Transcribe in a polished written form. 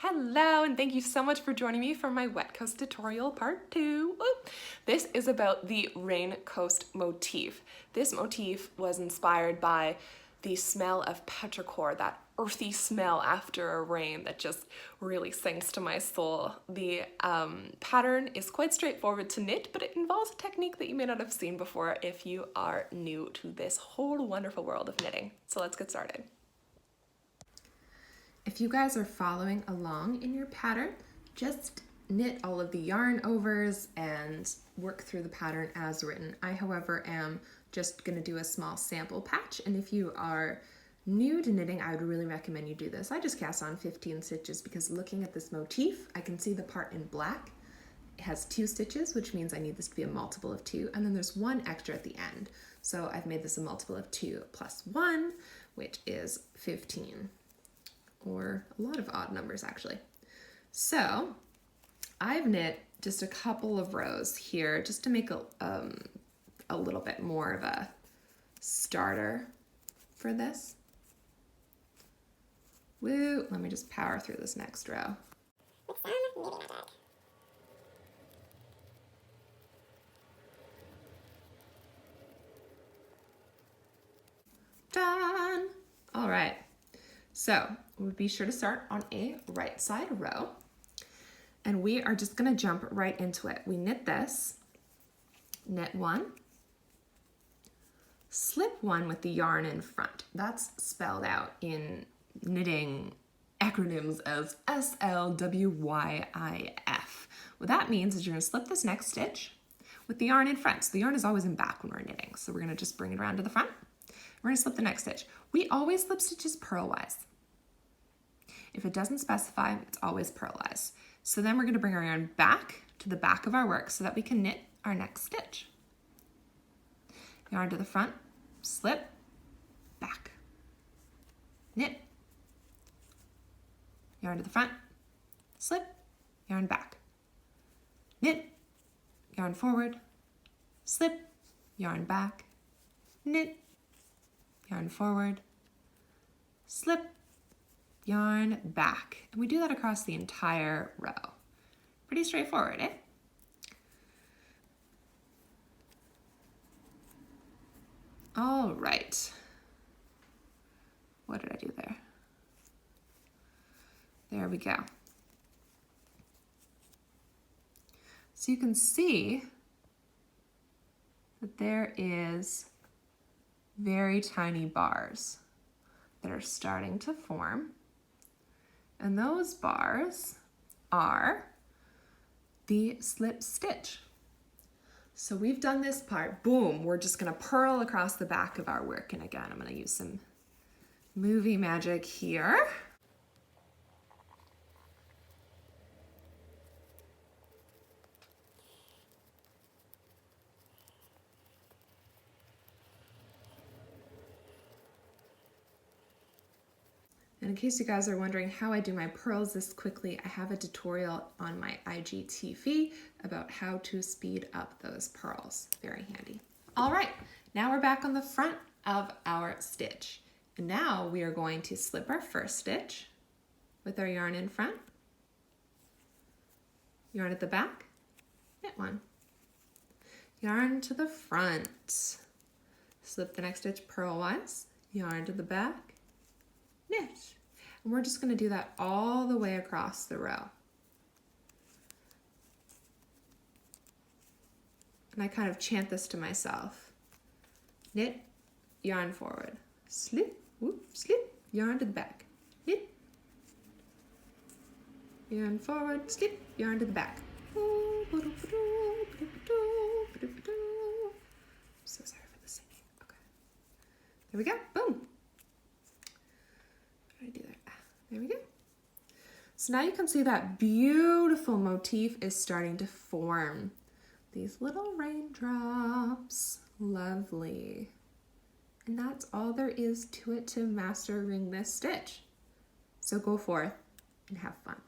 Hello, and thank you so much for joining me for my Wet Coast tutorial part 2. Whoop. This is about the Rain Coast motif. This motif was inspired by the smell of petrichor, that earthy smell after a rain that just really sinks to my soul. The pattern is quite straightforward to knit, but it involves a technique that you may not have seen before if you are new to this whole wonderful world of knitting. So let's get started. If you guys are following along in your pattern, just knit all of the yarn overs and work through the pattern as written. I, however, am just going to do a small sample patch, and if you are new to knitting, I would really recommend you do this. I just cast on 15 stitches because looking at this motif, I can see the part in black. It has 2 stitches, which means I need this to be a multiple of 2, and then there's 1 extra at the end. So I've made this a multiple of 2 plus 1, which is 15. Or a lot of odd numbers actually. So I've knit just a couple of rows here just to make a little bit more of a starter for this. Woo, let me just power through this next row. With some knitting magic. Done! All right. So we'll be sure to start on a right side row, and we are just going to jump right into it. We knit this, knit 1, slip 1 with the yarn in front. That's spelled out in knitting acronyms as SLWYIF. What that means is you're going to slip this next stitch with the yarn in front. So the yarn is always in back when we're knitting. So we're going to just bring it around to the front. We're going to slip the next stitch. We always slip stitches purlwise. If it doesn't specify, it's always purlwise. So then we're going to bring our yarn back to the back of our work so that we can knit our next stitch. Yarn to the front, slip, back, knit, yarn to the front, slip, yarn back, knit, yarn forward, slip, yarn back, knit, yarn forward, slip, yarn back. And we do that across the entire row. Pretty straightforward, eh? All right. What did I do there? There we go. So you can see that there is very tiny bars that are starting to form. And those bars are the slip stitch. So we've done this part, boom, we're just gonna purl across the back of our work. And again, I'm gonna use some movie magic here. And in case you guys are wondering how I do my purls this quickly, I have a tutorial on my IGTV about how to speed up those purls. Very handy. All right, now we're back on the front of our stitch. And now we are going to slip our first stitch with our yarn in front, yarn at the back, knit 1, yarn to the front, slip the next stitch purlwise, yarn to the back, knit. And we're just going to do that all the way across the row. And I kind of chant this to myself. Knit, yarn forward, slip, whoop, slip, yarn to the back, knit, yarn forward, slip, yarn to the back. I'm so sorry for the singing. Okay. There we go. Boom. What did I do there? There we go. So now you can see that beautiful motif is starting to form. These little raindrops. Lovely. And that's all there is to it to mastering this stitch. So go forth and have fun.